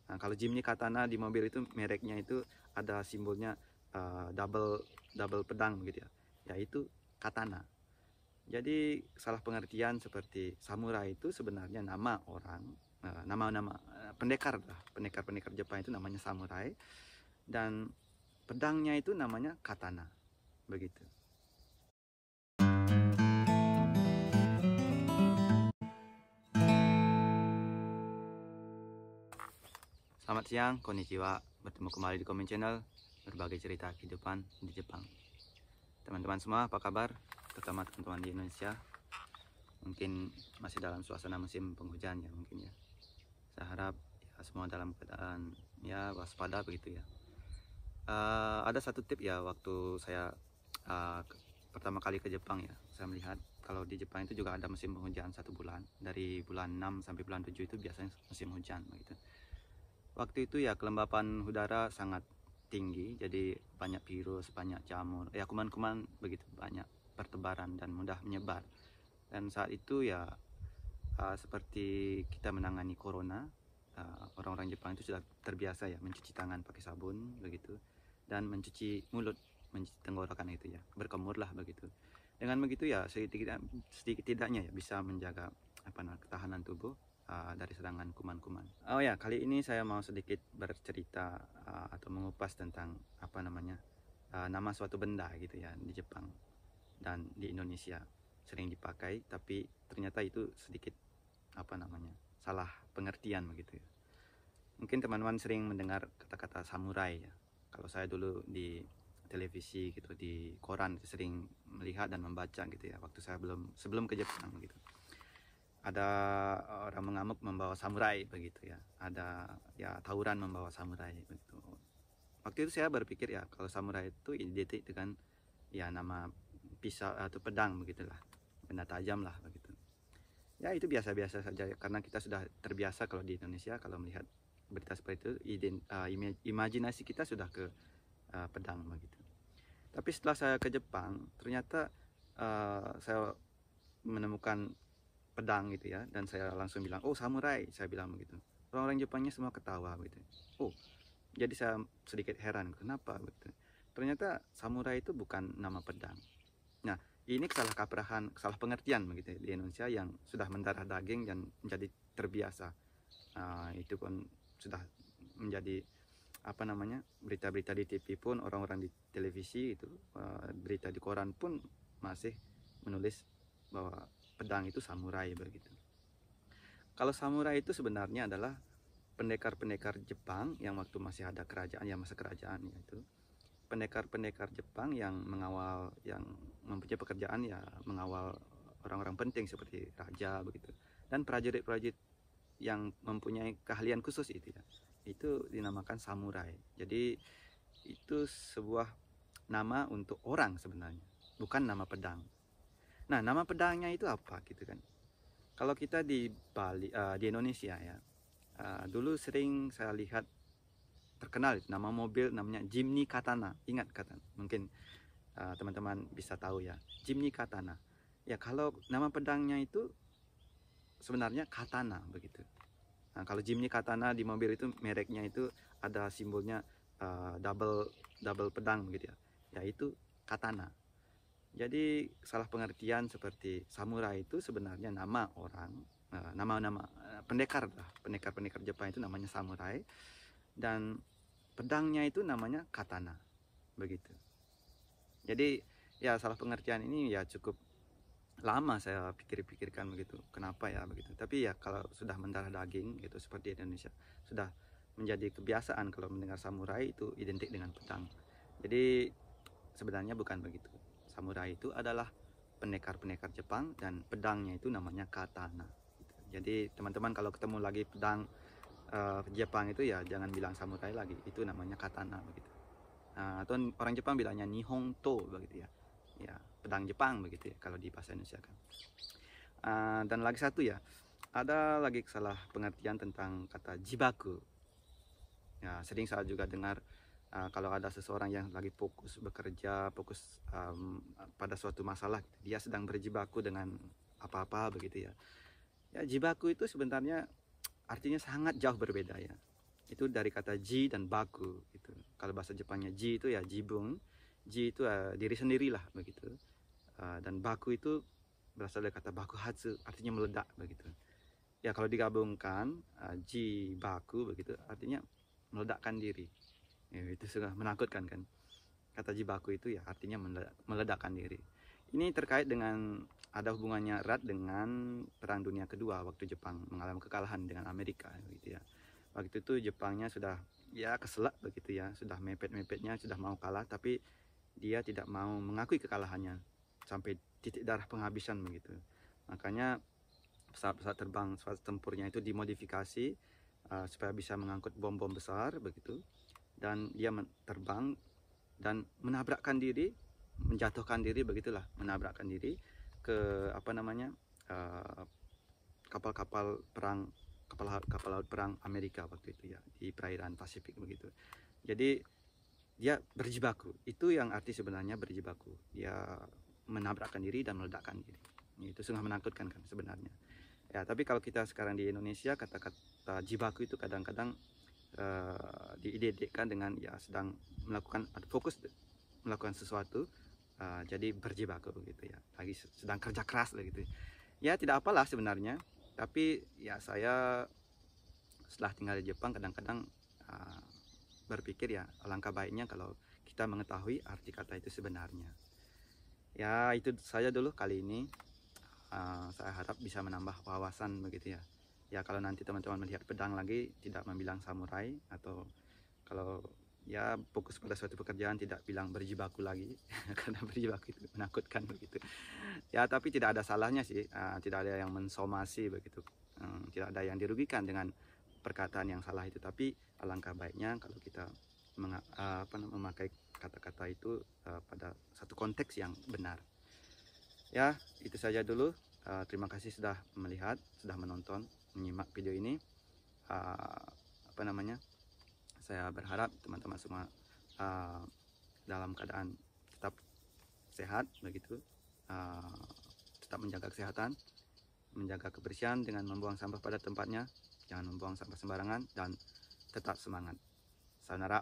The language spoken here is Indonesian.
Nah, kalau Jimny Katana di mobil itu mereknya itu ada simbolnya double pedang begitu ya. Yaitu katana. Jadi salah pengertian seperti samurai itu sebenarnya nama orang, nama-nama pendekar lah, pendekar-pendekar Jepang itu namanya samurai, dan pedangnya itu namanya katana, begitu. Selamat siang, konnichiwa. Bertemu kembali di Komen Channel, berbagai cerita kehidupan di Jepang. Teman-teman semua, apa kabar? Terutama teman-teman di Indonesia. Mungkin masih dalam suasana musim penghujan ya mungkin ya. Saya harap ya, semua dalam keadaan ya waspada begitu ya. Ada satu tip ya waktu saya pertama kali ke Jepang ya. Saya melihat kalau di Jepang itu juga ada musim penghujan 1 bulan. Dari bulan 6 sampai bulan 7 itu biasanya musim hujan begitu. Waktu itu ya kelembapan udara sangat tinggi, jadi banyak virus, banyak jamur, ya kuman-kuman begitu banyak pertebaran dan mudah menyebar. Dan saat itu ya seperti kita menangani corona, orang-orang Jepang itu sudah terbiasa ya mencuci tangan pakai sabun begitu, dan mencuci mulut, mencuci tenggorokan itu ya, berkemur lah begitu. Dengan begitu ya sedikit tidaknya ya bisa menjaga ketahanan tubuh dari serangan kuman-kuman. Oh ya, kali ini saya mau sedikit bercerita atau mengupas tentang nama suatu benda gitu ya di Jepang dan di Indonesia sering dipakai, tapi ternyata itu sedikit salah pengertian begitu ya. Mungkin teman-teman sering mendengar kata-kata samurai ya. Kalau saya dulu di televisi gitu, di koran sering melihat dan membaca gitu ya waktu saya sebelum ke Jepang gitu. Ada orang mengamuk membawa samurai begitu ya. Ada ya tawuran membawa samurai begitu. Waktu itu saya berpikir ya kalau samurai itu identik dengan ya nama pisau atau pedang begitulah, benda tajam lah begitu. Ya itu biasa-biasa saja karena kita sudah terbiasa kalau di Indonesia kalau melihat berita seperti itu imajinasi kita sudah ke pedang begitu. Tapi setelah saya ke Jepang ternyata saya menemukan pedang gitu ya, dan saya langsung bilang oh samurai, saya bilang begitu. Orang-orang Jepangnya semua ketawa gitu. Oh, jadi saya sedikit heran kenapa begitu. Ternyata samurai itu bukan nama pedang. Nah, ini salah pengertian begitu di Indonesia yang sudah mendarah daging dan menjadi terbiasa. Itu pun sudah menjadi berita-berita di TV pun, orang-orang di televisi itu, berita di koran pun masih menulis bahwa pedang itu samurai begitu. Kalau samurai itu sebenarnya adalah pendekar-pendekar Jepang yang waktu masih ada kerajaan, ya masa kerajaan itu. Pendekar-pendekar Jepang yang mempunyai pekerjaan ya mengawal orang-orang penting seperti raja begitu, dan prajurit-prajurit yang mempunyai keahlian khusus itu ya, itu dinamakan samurai. Jadi itu sebuah nama untuk orang sebenarnya, bukan nama pedang. Nah, nama pedangnya itu apa gitu kan? Kalau kita di Bali, di Indonesia ya, dulu sering saya lihat terkenal nama mobil namanya Jimny Katana. Ingat Katana? Mungkin teman-teman bisa tahu ya, Jimny Katana. Ya kalau nama pedangnya itu sebenarnya katana begitu. Nah, kalau Jimny Katana di mobil itu mereknya itu ada simbolnya double pedang begitu ya. Yaitu katana. Jadi salah pengertian seperti samurai itu sebenarnya nama orang, nama-nama pendekar lah, pendekar-pendekar Jepang itu namanya samurai, dan pedangnya itu namanya katana begitu. Jadi ya salah pengertian ini ya cukup lama saya pikir-pikirkan begitu, kenapa ya begitu. Tapi ya kalau sudah mendarah daging gitu seperti Indonesia, sudah menjadi kebiasaan kalau mendengar samurai itu identik dengan pedang. Jadi sebenarnya bukan begitu. Samurai itu adalah pendekar-pendekar Jepang dan pedangnya itu namanya katana. Jadi teman-teman kalau ketemu lagi pedang Jepang itu ya jangan bilang samurai lagi, itu namanya katana begitu. Atau orang Jepang bilangnya Nihon to begitu ya. Ya, pedang Jepang begitu ya kalau di bahasa Indonesia kan. Dan lagi satu ya, ada lagi salah pengertian tentang kata jibaku. Ya, sering saya juga dengar kalau ada seseorang yang lagi fokus bekerja, fokus pada suatu masalah, dia sedang berjibaku dengan apa-apa begitu ya. Ya, jibaku itu sebenarnya artinya sangat jauh berbeda ya. itu dari kata ji dan baku gitu. Kalau bahasa Jepangnya ji itu ya jibun, ji itu diri sendirilah begitu. Dan baku itu berasal dari kata bakuhatsu, artinya meledak begitu. Ya kalau digabungkan ji baku begitu artinya meledakkan diri. Ya, itu sudah menakutkan kan. Kata ji baku itu ya artinya meledakkan diri. Ini terkait dengan ada hubungannya erat dengan Perang Dunia Kedua waktu Jepang mengalami kekalahan dengan Amerika gitu ya. Waktu itu Jepangnya sudah ya keselak begitu ya, sudah mepet-mepetnya, sudah mau kalah, tapi dia tidak mau mengakui kekalahannya sampai titik darah penghabisan begitu. Makanya pesawat terbang, pesawat tempurnya itu dimodifikasi supaya bisa mengangkut bom-bom besar begitu, dan dia terbang dan menabrakkan diri, menjatuhkan diri begitulah, menabrakkan diri ke apa namanya kapal-kapal perang, kapal laut perang Amerika waktu itu ya, di perairan Pasifik begitu. Jadi dia berjibaku, itu yang arti sebenarnya berjibaku, dia menabrakkan diri dan meledakkan diri. Itu sangat menakutkan kan sebenarnya ya. Tapi kalau kita sekarang di Indonesia, kata-kata jibaku itu kadang-kadang diidentikan dengan ya sedang melakukan fokus melakukan sesuatu, jadi berjibaku gitu ya, lagi sedang kerja keras gitu ya. Tidak apalah sebenarnya, tapi ya saya setelah tinggal di Jepang kadang-kadang berpikir ya alangkah baiknya kalau kita mengetahui arti kata itu sebenarnya. Ya itu saja dulu kali ini. Saya harap bisa menambah wawasan begitu ya. Ya kalau nanti teman-teman melihat pedang lagi tidak membilang samurai, atau kalau ya fokus pada suatu pekerjaan tidak bilang berjibaku lagi karena berjibaku itu menakutkan begitu. Ya tapi tidak ada salahnya sih, tidak ada yang mensomasi begitu, tidak ada yang dirugikan dengan perkataan yang salah itu. Tapi alangkah baiknya kalau kita memakai kata-kata itu pada satu konteks yang benar. Ya itu saja dulu. Terima kasih sudah melihat, sudah menonton, menyimak video ini. Saya berharap teman-teman semua dalam keadaan tetap sehat begitu, tetap menjaga kesehatan, menjaga kebersihan dengan membuang sampah pada tempatnya, jangan membuang sampah sembarangan, dan tetap semangat. Sayonara.